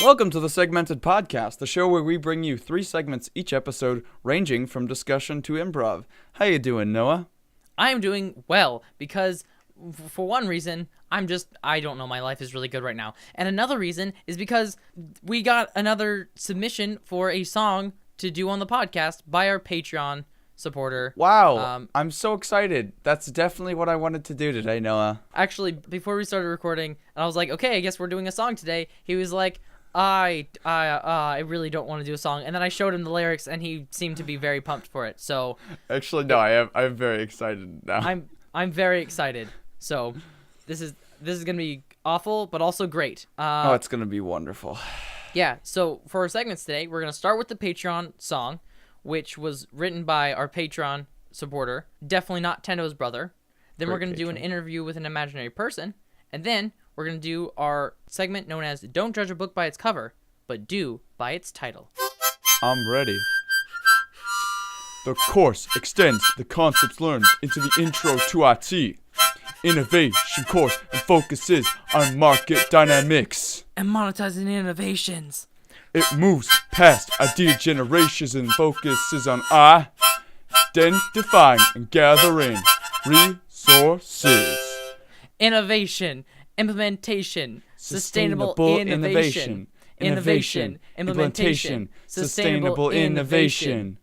Welcome to the Segmented Podcast, the show where we bring you 3 segments each episode, ranging from discussion to improv. How you doing, Noah? I am doing well because, for one reason, I don't know, my life is really good right now. And another reason is because we got another submission for a song to do on the podcast by our Patreon supporter. Wow, I'm so excited. That's definitely what I wanted to do today, Noah. Actually, before we started recording, and I was like, okay, I guess we're doing a song today, he was like, I really don't want to do a song. And then I showed him the lyrics, and he seemed to be very pumped for it. So actually, no, I'm very excited now. I'm very excited. So this is gonna be awful, but also great. It's gonna be wonderful. Yeah. So for our segments today, we're gonna start with the Patreon song, which was written by our Patreon supporter, definitely not Tendo's brother. Then we're gonna do an interview with an imaginary person, and then we're going to do our segment known as Don't Judge a Book by its Cover, but Do by its Title. I'm ready. The course extends the concepts learned into the intro to IT. Innovation course and focuses on market dynamics. And monetizing innovations. It moves past idea generations and focuses on identifying and gathering resources. Innovation. Implementation, sustainable innovation, implementation, sustainable innovation,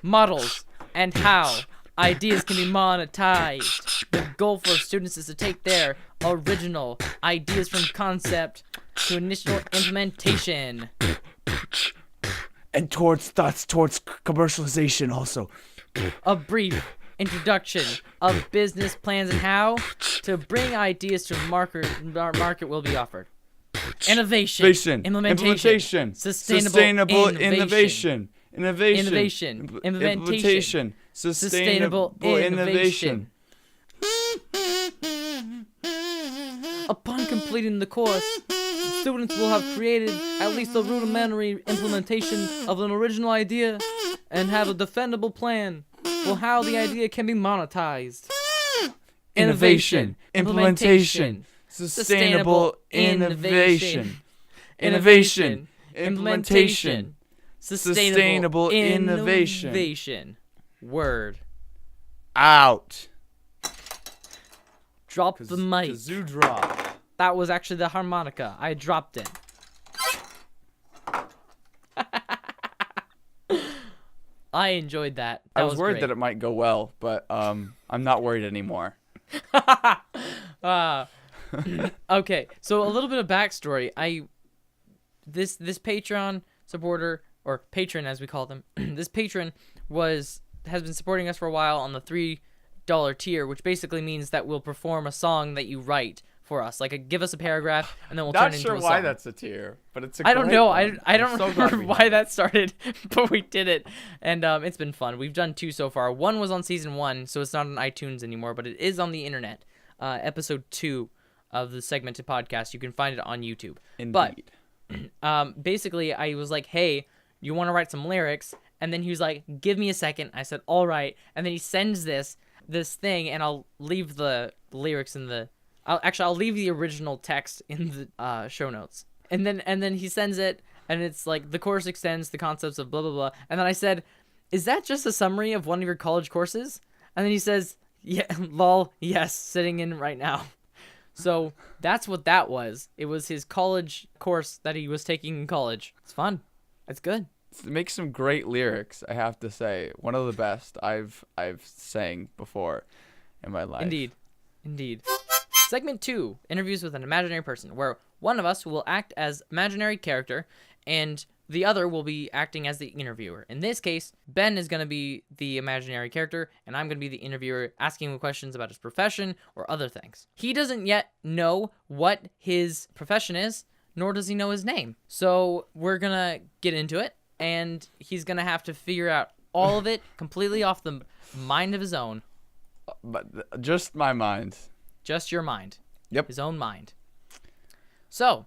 models, and how ideas can be monetized. The goal for students is to take their original ideas from concept to initial implementation. And towards commercialization also. A brief introduction of business plans and how to bring ideas to market will be offered. Innovation, implementation, sustainable innovation, implementation, sustainable innovation. Upon completing the course, students will have created at least a rudimentary implementation of an original idea and have a defendable plan for how the idea can be monetized. Innovation, implementation, sustainable innovation, implementation, sustainable innovation. Word. Out. Drop the mic. Kazoo drop. That was actually the harmonica. I dropped it. I enjoyed that. I was worried that it might go well, but I'm not worried anymore. Okay, so a little bit of backstory. This Patreon supporter, or patron as we call them, this patron has been supporting us for a while on the $3 tier, which basically means that we'll perform a song that you write for us. Like, give us a paragraph, and then we'll turn it into a song. Not sure why that's a tier, but it's a I don't know. One. I don't remember why that started, but we did it, and it's been fun. We've done 2 so far. 1 was on season 1, so it's not on iTunes anymore, but it is on the internet. Episode 2 of the Segmented Podcast. You can find it on YouTube. Indeed. But basically, I was like, hey, you want to write some lyrics? And then he was like, give me a second. I said, all right. And then he sends this thing, and I'll leave the lyrics in the... I'll leave the original text in the show notes. And then he sends it, and it's like, the course extends the concepts of blah, blah, blah. And then I said, is that just a summary of one of your college courses? And then he says, yeah, lol, yes, sitting in right now. So that's what that was. It was his college course that he was taking in college. It's fun. It's good. It makes some great lyrics, I have to say. One of the best I've sang before in my life. Indeed. Segment 2, interviews with an imaginary person, where one of us will act as imaginary character, and the other will be acting as the interviewer. In this case, Ben is going to be the imaginary character, and I'm going to be the interviewer, asking him questions about his profession or other things. He doesn't yet know what his profession is, nor does he know his name. So we're going to get into it, and he's going to have to figure out all of it completely off the mind of his own. But just my mind. Just your mind. Yep. His own mind. So.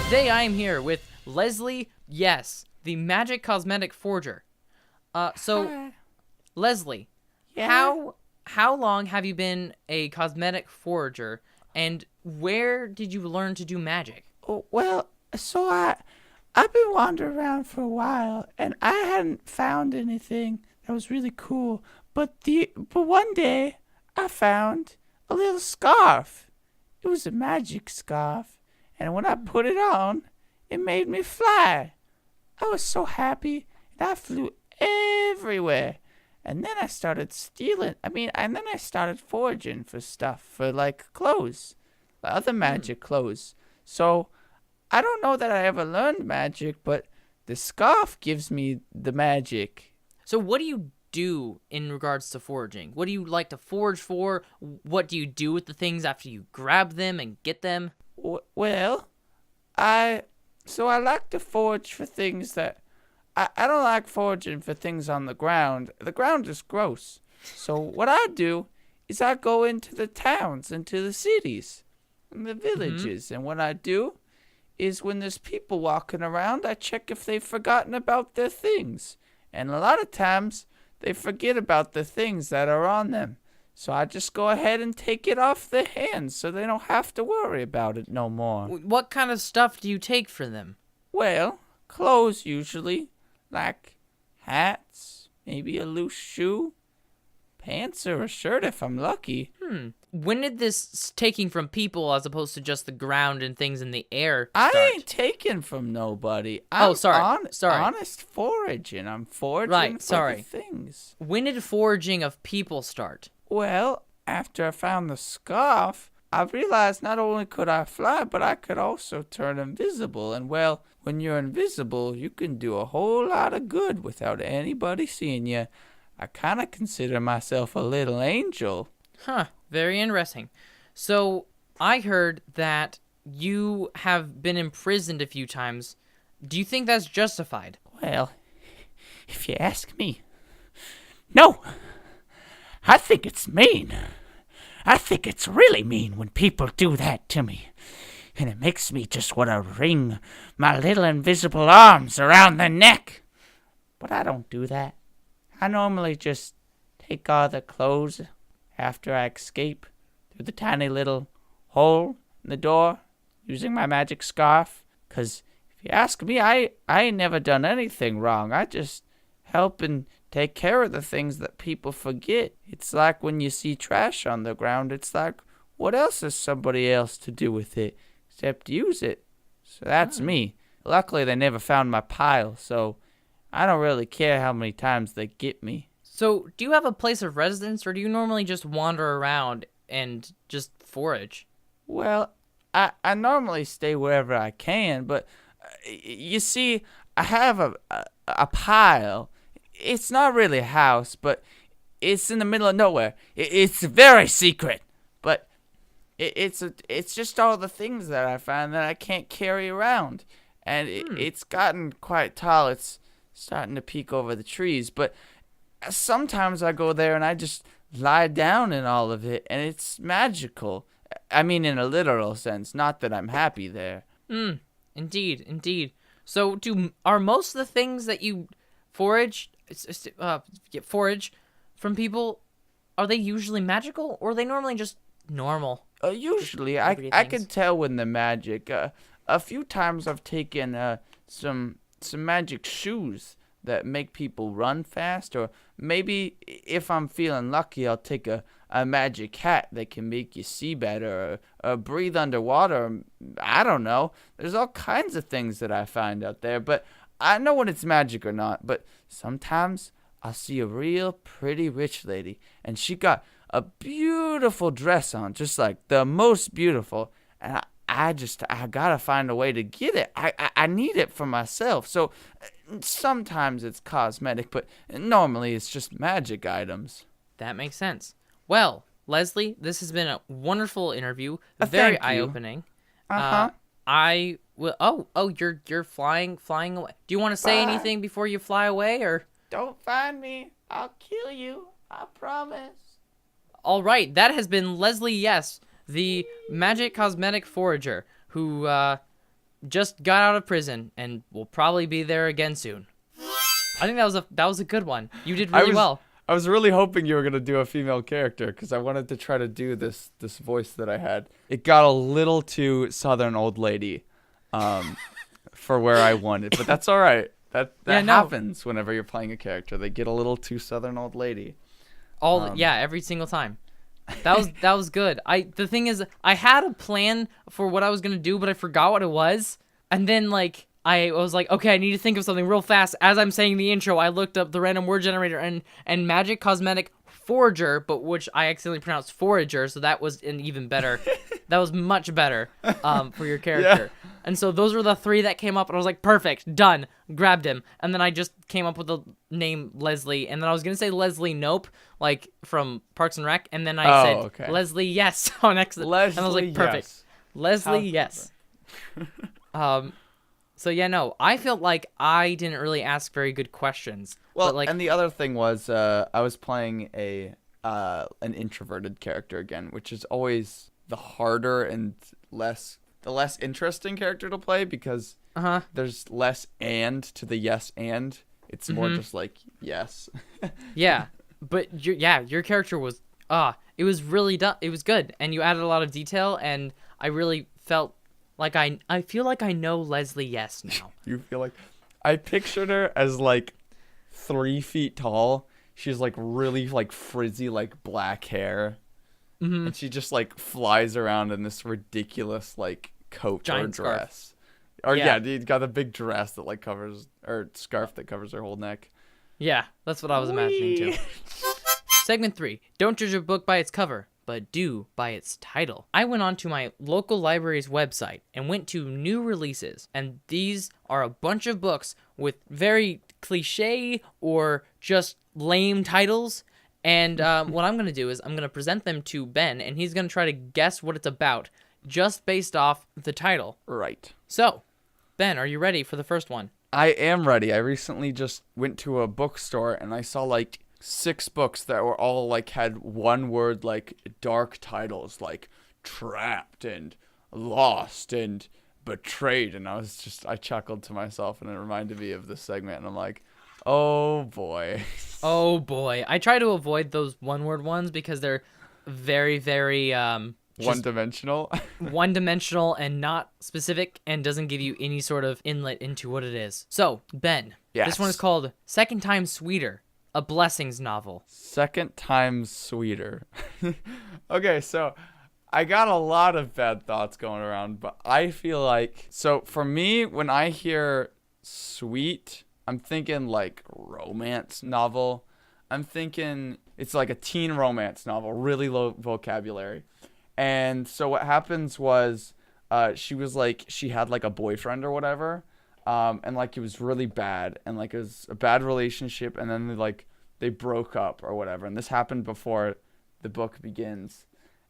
Today I am here with Leslie, yes, the magic cosmetic forger. Hi. Leslie, Yeah. How long have you been a cosmetic forager, and where did you learn to do magic? Oh, well, so I've been wandering around for a while, and I hadn't found anything that was really cool. But one day I found a little scarf. It was a magic scarf, and when I put it on, it made me fly. I was so happy, and I flew everywhere. And then I started and then I started foraging for stuff, for like clothes, other magic clothes. So I don't know that I ever learned magic, but the scarf gives me the magic. So what do you do in regards to foraging? What do you like to forage for? What do you do with the things after you grab them and get them? Well, I like to forage for things that I don't like foraging for things on the ground. The ground is gross. So what I do is I go into the towns, into the cities, and the villages, and what I do is when there's people walking around, I check if they've forgotten about their things. And a lot of times, they forget about the things that are on them. So I just go ahead and take it off their hands so they don't have to worry about it no more. What kind of stuff do you take for them? Well, clothes usually, like hats, maybe a loose shoe, pants or a shirt if I'm lucky. When did this taking from people as opposed to just the ground and things in the air start? I ain't taking from nobody. I'm sorry. honest foraging. I'm foraging for the things. When did foraging of people start? Well, after I found the scarf, I realized not only could I fly, but I could also turn invisible. And well, when you're invisible, you can do a whole lot of good without anybody seeing you. I kind of consider myself a little angel. Huh, very interesting. So, I heard that you have been imprisoned a few times. Do you think that's justified? Well, if you ask me, no. I think it's mean. I think it's really mean when people do that to me. And it makes me just want to wring my little invisible arms around their neck. But I don't do that. I normally just take all the clothes after I escape through the tiny little hole in the door using my magic scarf. 'Cause if you ask me, I ain't never done anything wrong. I just help and take care of the things that people forget. It's like when you see trash on the ground, it's like, what else is somebody else to do with it except use it? So that's me. Luckily, they never found my pile, so I don't really care how many times they get me. So, do you have a place of residence, or do you normally just wander around and just forage? Well, I normally stay wherever I can, but you see, I have a pile. It's not really a house, but it's in the middle of nowhere. It's very secret, but it's just all the things that I find that I can't carry around, and it's gotten quite tall. It's starting to peek over the trees, but sometimes I go there and I just lie down in all of it, and it's magical. I mean, in a literal sense, not that I'm happy there. Indeed. So, are most of the things that you forage from people, are they usually magical, or are they normally just normal? Usually, I can tell when they're magic. A few times I've taken some magic shoes that make people run fast, or maybe if I'm feeling lucky, I'll take a magic hat that can make you see better, or breathe underwater. I don't know. There's all kinds of things that I find out there, but I know when it's magic or not. But sometimes I'll see a real pretty rich lady, and she got a beautiful dress on, just like the most beautiful, and I gotta find a way to get it. I need it for myself. So sometimes it's cosmetic, but normally it's just magic items. That makes sense. Well, Leslie, this has been a wonderful interview. Very thank you. eye-opening. Uh-huh. I will. Oh, you're flying away. Do you want to say Bye. anything before you fly away, or? Don't find me. I'll kill you. I promise. All right, that has been Leslie Yes, the magic cosmetic forager who just got out of prison and will probably be there again soon. I think that was a good one. You did really well. I was really hoping you were gonna do a female character because I wanted to try to do this voice that I had. It got a little too Southern old lady, for where I wanted, but that's all right. That happens whenever you're playing a character. They get a little too Southern old lady. Every single time. That was good. The thing is, I had a plan for what I was gonna do, but I forgot what it was, and then like. I was like, okay, I need to think of something real fast. As I'm saying the intro, I looked up the random word generator and magic, cosmetic, forager, but which I accidentally pronounced forager, so that was an even better. That was much better for your character. Yeah. And so those were the 3 that came up, and I was like, perfect, done, grabbed him. And then I just came up with the name Leslie, and then I was going to say Leslie Nope, like from Parks and Rec, and then I said okay. Leslie Yes on accident. And I was like, perfect. Yes. Leslie Yes. So yeah, no, I felt like I didn't really ask very good questions. Well, but like, and the other thing was I was playing an introverted character again, which is always the harder and the less interesting character to play because there's less and to the yes and. It's more just like yes. Yeah, but your character was it was really it was good, and you added a lot of detail, and I really felt. Like, I feel like I know Leslie Yes now. You feel like... I pictured her as, like, 3 feet tall. She's, like, really, like, frizzy, like, black hair. Mm-hmm. And she just, like, flies around in this ridiculous, like, coat giant or dress. Scarf. Or, yeah, you got a big dress that, like, covers... Or scarf that covers her whole neck. Yeah, that's what I was imagining, too. Segment 3. Don't judge a book by its cover, but do by its title. I went onto my local library's website and went to new releases, and these are a bunch of books with very cliche or just lame titles. And what I'm going to do is I'm going to present them to Ben, and he's going to try to guess what it's about just based off the title. Right. So, Ben, are you ready for the first one? I am ready. I recently just went to a bookstore, and I saw, like, 6 books that were all like had one word like dark titles like Trapped and Lost and Betrayed, and I chuckled to myself, and it reminded me of this segment, and I'm like, oh boy. Oh boy. I try to avoid those one word ones because they're very, very one-dimensional. One-dimensional and not specific, and doesn't give you any sort of inlet into what it is. So, Ben, yes. This one is called Second Time Sweeter. A Blessings novel. Second Time Sweeter. Okay, so I got a lot of bad thoughts going around, but I feel like... So for me, when I hear sweet, I'm thinking like romance novel. I'm thinking it's like a teen romance novel, really low vocabulary. And so what happens was she had like a boyfriend or whatever. And like it was really bad, and like it was a bad relationship, and then they broke up or whatever, and this happened before the book begins,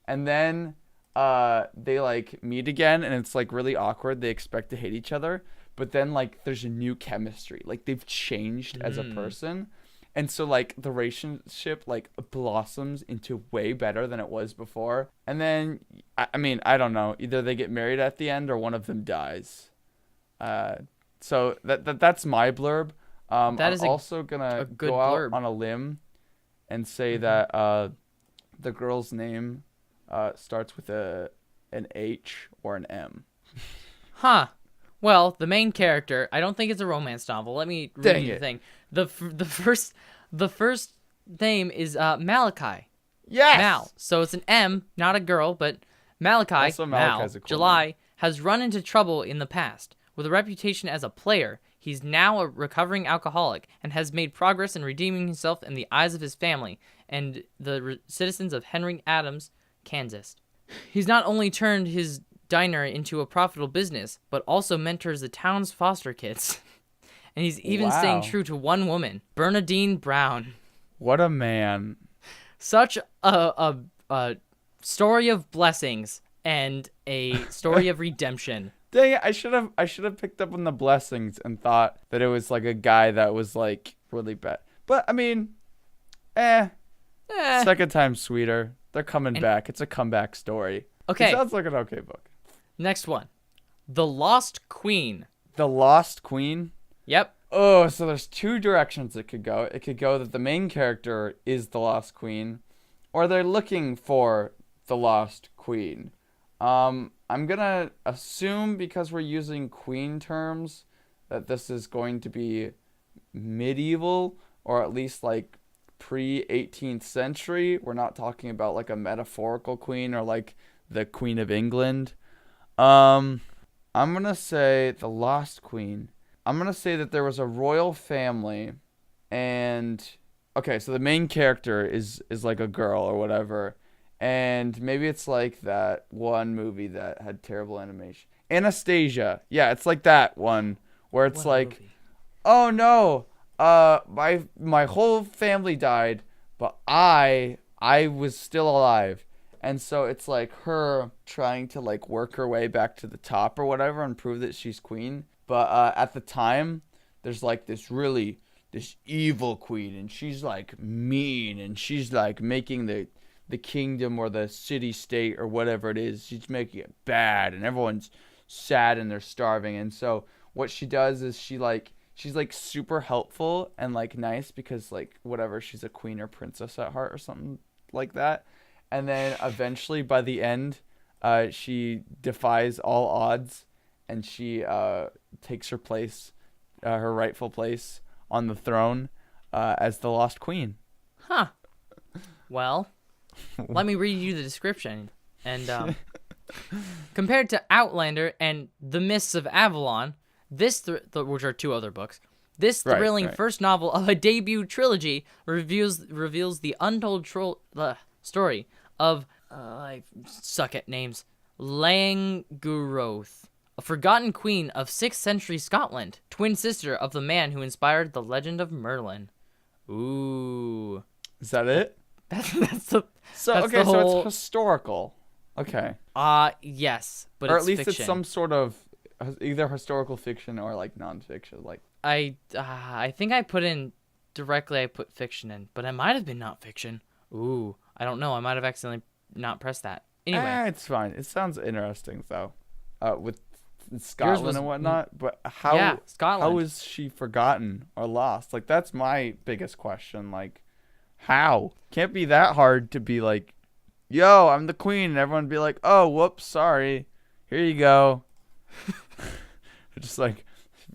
and then they like meet again, and it's like really awkward. They expect to hate each other, but then like there's a new chemistry, like they've changed as a person, and so like the relationship like blossoms into way better than it was before, and then I mean I don't know, either they get married at the end or one of them dies. So that's my blurb. I'm also gonna go out on a limb and say that the girl's name starts with an H or an M. Huh. Well, the main character, I don't think it's a romance novel. Let me read you the thing. The first name is Malachi. Yes. Mal. So it's an M, not a girl, but Malachi. Also, Malachi's a cool July name. Has run into trouble in the past. With a reputation as a player, he's now a recovering alcoholic and has made progress in redeeming himself in the eyes of his family and the citizens of Henry Adams, Kansas. He's not only turned his diner into a profitable business, but also mentors the town's foster kids. And he's even staying true to one woman, Bernadine Brown. What a man. Such a story of blessings and a story of redemption. Dang it, I should have picked up on the blessings and thought that it was like a guy that was like really bad. But I mean, Second Time Sweeter. They're coming back. It's a comeback story. Okay. It sounds like an okay book. Next one. The Lost Queen. The Lost Queen? Yep. Oh, so there's two directions it could go. It could go that the main character is the Lost Queen, or they're looking for the Lost Queen. I'm gonna assume because we're using queen terms that this is going to be medieval, or at least like pre-18th century. We're not talking about like a metaphorical queen or like the Queen of England. Um, I'm gonna say the Lost Queen. I'm gonna say that there was a royal family, and okay, so the main character is like a girl or whatever, and maybe it's like that one movie that had terrible animation, Anastasia. Yeah, it's like that one where it's What like, movie? oh no, my whole family died, but I was still alive. And so it's like her trying to like work her way back to the top or whatever and prove that she's queen. But at the time, there's like this evil queen, and she's like mean, and she's like making the kingdom or the city state or whatever it is, she's making it bad, and everyone's sad and they're starving. And so what she does is she's like super helpful and like nice because like whatever, she's a queen or princess at heart or something like that. And then eventually by the end, she defies all odds, and she takes her place, her rightful place on the throne as the Lost Queen. Huh. Well, let me read you the description. And compared to Outlander and The Mists of Avalon, this which are two other books, this thrilling first novel of a debut trilogy reveals the untold story of I suck at names, Languroth, a forgotten queen of 6th century Scotland, twin sister of the man who inspired the legend of Merlin. Ooh. Is that it? That's So that's okay, the so whole... it's historical. Okay. Yes, but Or it's at least fiction. it's some sort of either historical fiction or like nonfiction. Like I think I put in directly. I put fiction in, but it might have been not fiction. Ooh, I don't know. I might have accidentally not pressed that. Anyway, it's fine. It sounds interesting though, with Scotland was- and whatnot. But how yeah, Scotland. how is she forgotten or lost? Like that's my biggest question. Like how? Can't be that hard to be like, yo, I'm the queen, and everyone be like, oh, whoops, sorry, here you go. Just like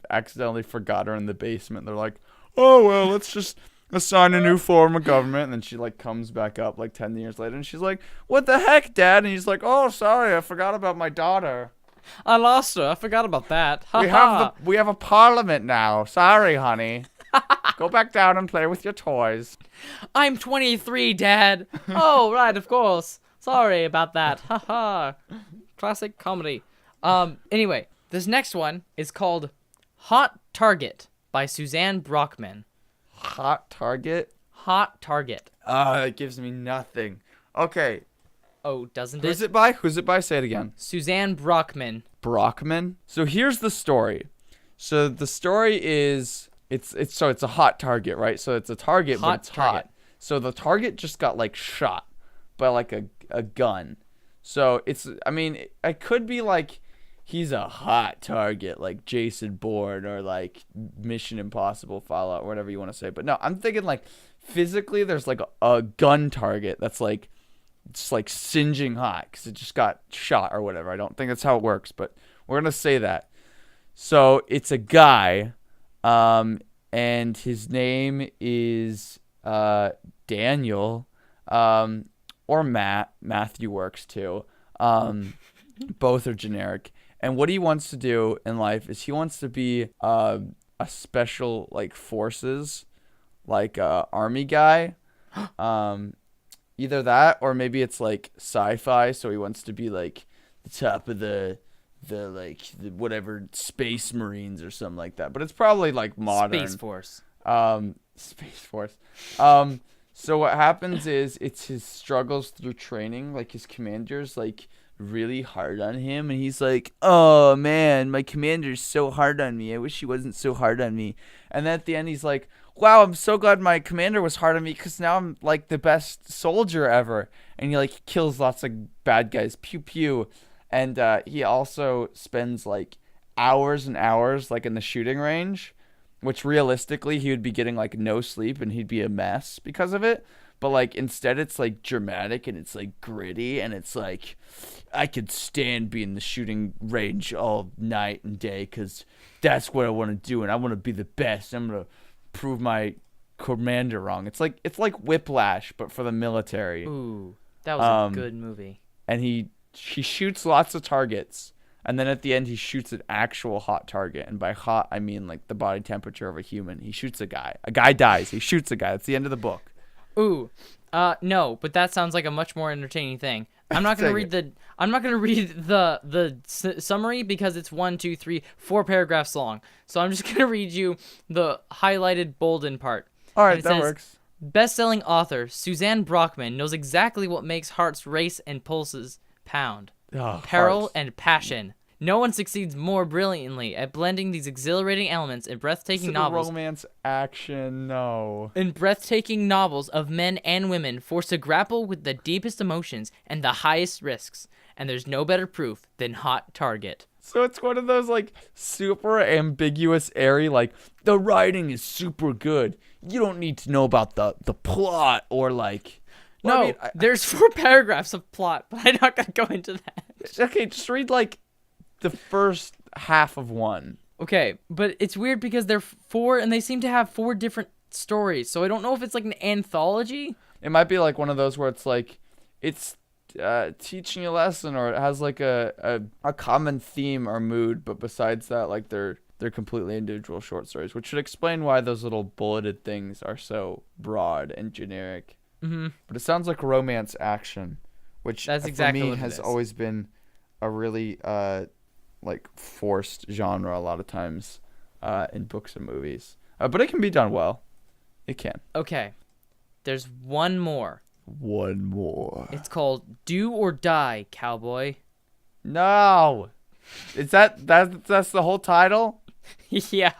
accidentally forgot her in the basement. They're like, oh well, let's just assign a new form of government. And then she like comes back up like 10 years later, and she's like, what the heck, Dad? And he's like, oh, sorry, I forgot about my daughter. I lost her. I forgot about that. We have a parliament now. Sorry, honey. Go back down and play with your toys. I'm 23, Dad. Oh, right, of course. Sorry about that. Haha. Classic comedy. Anyway, this next one is called Hot Target by Suzanne Brockman. Hot Target? Hot Target. That gives me nothing. Okay. Oh, doesn't Who's it? it by? Who's it by? Say it again. Suzanne Brockman. Brockman. So here's the story. So the story is it's a hot target, right? So it's a target, but it's target. hot. So the target just got like shot by like a gun. So it could be like he's a hot target, like Jason Bourne or like Mission Impossible, Fallout, whatever you want to say. But no, I'm thinking like physically there's like a gun target that's like just like singeing hot because it just got shot or whatever. I don't think that's how it works, but we're gonna say that. So it's a guy, and his name is Daniel, or Matt. Matthew works too. Both are generic. And what he wants to do in life is he wants to be a special like forces, like army guy. Either that or maybe it's like sci-fi, so he wants to be like the top of the whatever Space Marines or something like that. But it's probably like modern Space Force. Space Force. So what happens is it's his struggles through training, like his commander's like really hard on him, and he's like, oh man, my commander's so hard on me, I wish he wasn't so hard on me. And then at the end he's like, wow, I'm so glad my commander was hard on me because now I'm like the best soldier ever. And he like kills lots of bad guys, pew pew. And he also spends like hours and hours like in the shooting range, which realistically he would be getting like no sleep and he'd be a mess because of it. But like instead it's like dramatic and it's like gritty and it's like I could stand being in the shooting range all night and day because that's what I want to do and I want to be the best. I'm gonna prove my commander wrong. It's like Whiplash but for the military. Ooh, that was a good movie. And he shoots lots of targets. And then at the end, he shoots an actual hot target. And by hot, I mean like the body temperature of a human. He shoots a guy. A guy dies. He shoots a guy. That's the end of the book. Ooh, no, but that sounds like a much more entertaining thing. I'm not gonna read the summary because it's 4 paragraphs long. So I'm just gonna read you the highlighted bolden part. All right, that works. Best-selling author Suzanne Brockman knows exactly what makes hearts race and pulses pound. Peril Hearts. and passion. No one succeeds more brilliantly at blending these exhilarating elements in breathtaking novels. Romance, action, no. In breathtaking novels of men and women forced to grapple with the deepest emotions and the highest risks. And there's no better proof than Hot Target. So it's one of those like super ambiguous, airy, like the writing is super good. You don't need to know about the plot or like. Well, No, I mean, there's 4 paragraphs of plot, but I'm not gonna go into that. Okay, just read like the first half of one. Okay, but it's weird because they're 4 and they seem to have 4 different stories. So I don't know if it's like an anthology. It might be like one of those where it's like it's teaching a lesson or it has like a common theme or mood, but besides that, like they're completely individual short stories, which should explain why those little bulleted things are so broad and generic. Mm-hmm. But it sounds like romance action, which That's exactly for me what it has is. always been a really like forced genre a lot of times in books and movies. But it can be done well. It can. Okay, there's one more. One more. It's called Do or Die, Cowboy. No. Is that's the whole title? Yeah.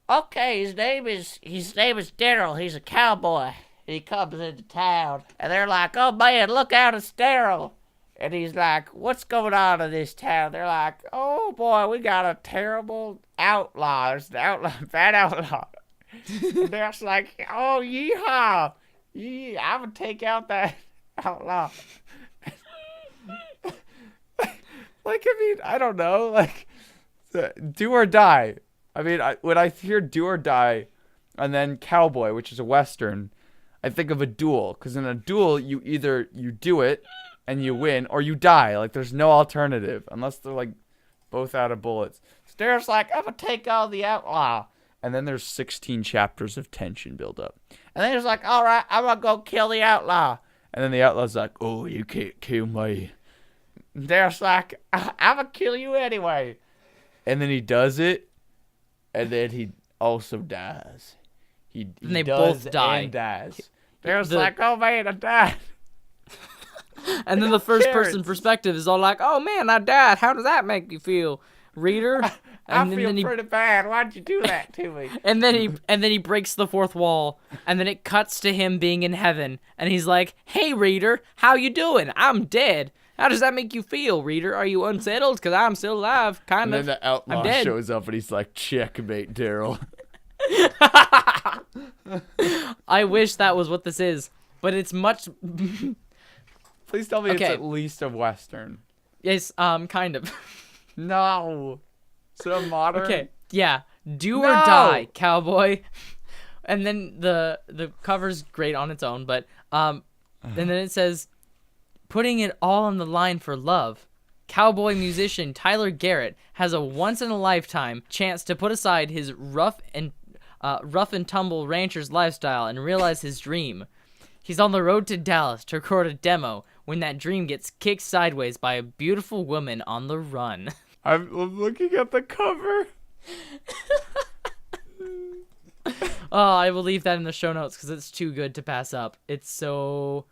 Okay, his name is Daryl. He's a cowboy. He comes into town, and they're like, "Oh man, look out, it's Daryl." And he's like, "What's going on in this town?" They're like, "Oh boy, we got a terrible outlaw. There's an outlaw, bad outlaw." And Daryl's like, "Oh yeehaw, I'm gonna take out that outlaw." Like, I mean, I don't know. Like, do or die. I mean, when I hear do or die, and then cowboy, which is a western, I think of a duel. Because in a duel, you either you do it and you win, or you die. Like, there's no alternative unless they're like both out of bullets. So Daryl's like, "I'm gonna take on the outlaw," and then there's 16 chapters of tension build up. And then he's like, "All right, I'm gonna go kill the outlaw." And then the outlaw's like, "Oh, you can't kill me." And Daryl's like, "I'm gonna kill you anyway." And then he does it, and then he also dies. He And they does both die. and dies. Daryl's like, "Oh man, I died." And then the first cares? person perspective is all like, "Oh man, I died. How does that make you feel, reader?" I And feel then he pretty bad. Why'd you do that to me? and then he breaks the 4th wall, and then it cuts to him being in heaven, and he's like, "Hey reader, how you doing? I'm dead. How does that make you feel, reader? Are you unsettled? 'Cause I'm still alive, kind And of." then the outlaw I'm dead. shows up, and he's like, "Checkmate, Daryl." I wish that was what this is, but it's much. Please tell me Okay. it's at least a western. Yes, kind of. No. So modern. Okay, yeah. Do or No! die, cowboy. And then the cover's great on its own, but and then it says, putting it all on the line for love. Cowboy musician Tyler Garrett has a once-in-a-lifetime chance to put aside his rough and tumble rancher's lifestyle and realize his dream. He's on the road to Dallas to record a demo when that dream gets kicked sideways by a beautiful woman on the run. I'm looking at the cover. Oh, I will leave that in the show notes because it's too good to pass up. It's so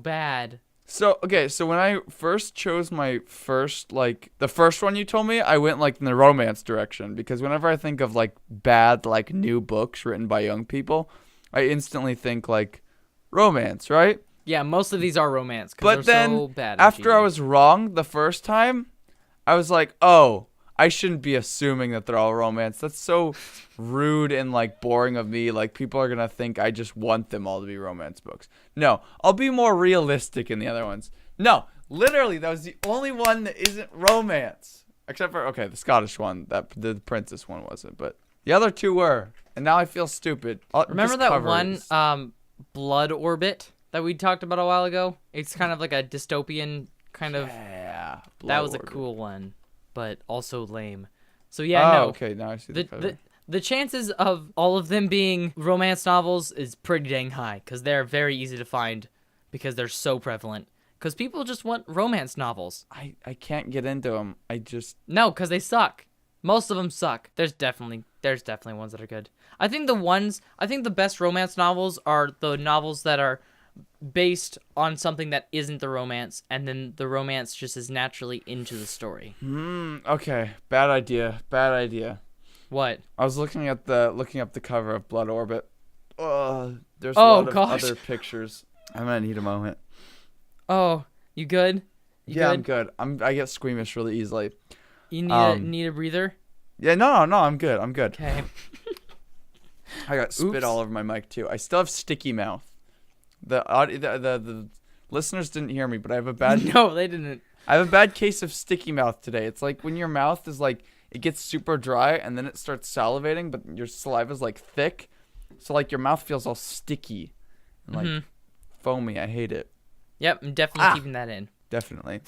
bad. So, okay, so when I first chose my first, like, the first one you told me, I went, like, in the romance direction. Because whenever I think of, like, bad, like, new books written by young people, I instantly think, like, romance, right? Yeah, most of these are romance But because they're then, so bad. and after I cheesy. was wrong the first time, I was like, oh, I shouldn't be assuming that they're all romance. That's so rude and like boring of me. Like people are going to think I just want them all to be romance books. No, I'll be more realistic in the other ones. No, literally that was the only one that isn't romance. Except for, okay, the Scottish one, that the princess one wasn't, but the other two were. And now I feel stupid. Remember that one Blood Orbit that we talked about a while ago? It's kind of like a dystopian kind of. Yeah. That was a cool one, but also lame. So yeah, no. Okay, now I see the cover. The chances of all of them being romance novels is pretty dang high because they're very easy to find because they're so prevalent. Because people just want romance novels. I can't get into them. No, because they suck. Most of them suck. There's definitely ones that are good. I think the best romance novels are the novels that are based on something that isn't the romance, and then the romance just is naturally into the story. Okay. Bad idea. What? I was looking up the cover of Blood Orbit. There's a lot of other pictures. I'm gonna need a moment. Oh, you good? I'm good. I get squeamish really easily. You need a breather? Yeah, no, I'm good. Okay. I got spit all over my mic too. I still have sticky mouth. The listeners didn't hear me, but I have a bad No, they didn't. I have a bad case of sticky mouth today. It's like when your mouth is like it gets super dry and then it starts salivating, but your saliva's like thick. So like your mouth feels all sticky and like foamy. I hate it. Yep, I'm definitely keeping that in. Definitely.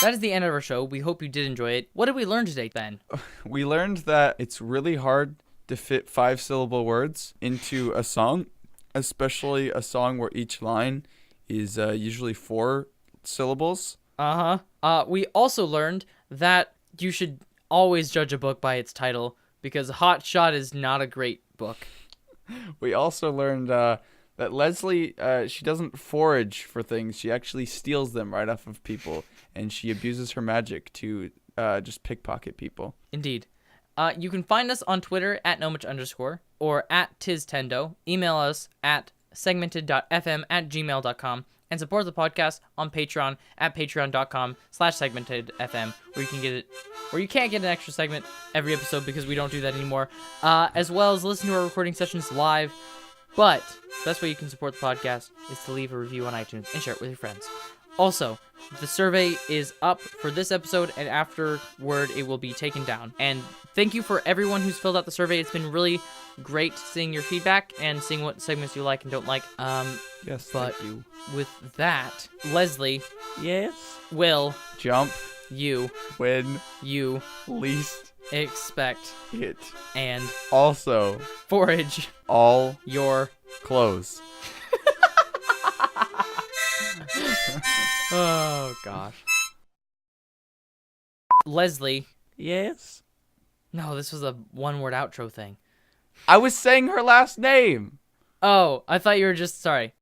That is the end of our show. We hope you did enjoy it. What did we learn today, Ben? We learned that it's really hard to fit 5-syllable words into a song, especially a song where each line is usually 4 syllables. We also learned that you should always judge a book by its title because Hot Shot is not a great book. We also learned that Leslie, she doesn't forage for things. She actually steals them right off of people, and she abuses her magic to just pickpocket people. Indeed. You can find us on Twitter at Nomich_ or at Tendo. Email us at segmented.fm@gmail.com and support the podcast on Patreon at patreon.com/segmentedfm where you can't get an extra segment every episode because we don't do that anymore, as well as listen to our recording sessions live. But the best way you can support the podcast is to leave a review on iTunes and share it with your friends. Also, the survey is up for this episode, and afterward it will be taken down. And thank you for everyone who's filled out the survey. It's been really great seeing your feedback and seeing what segments you like and don't like. Yes, but thank you. With that, Leslie. Yes? Will. Jump. You. When. You. Least. Expect. It. And. Also. Forage. All. Your. Clothes. Oh, gosh. Leslie. Yes? No, this was a one-word outro thing. I was saying her last name. Oh, I thought you were just... Sorry.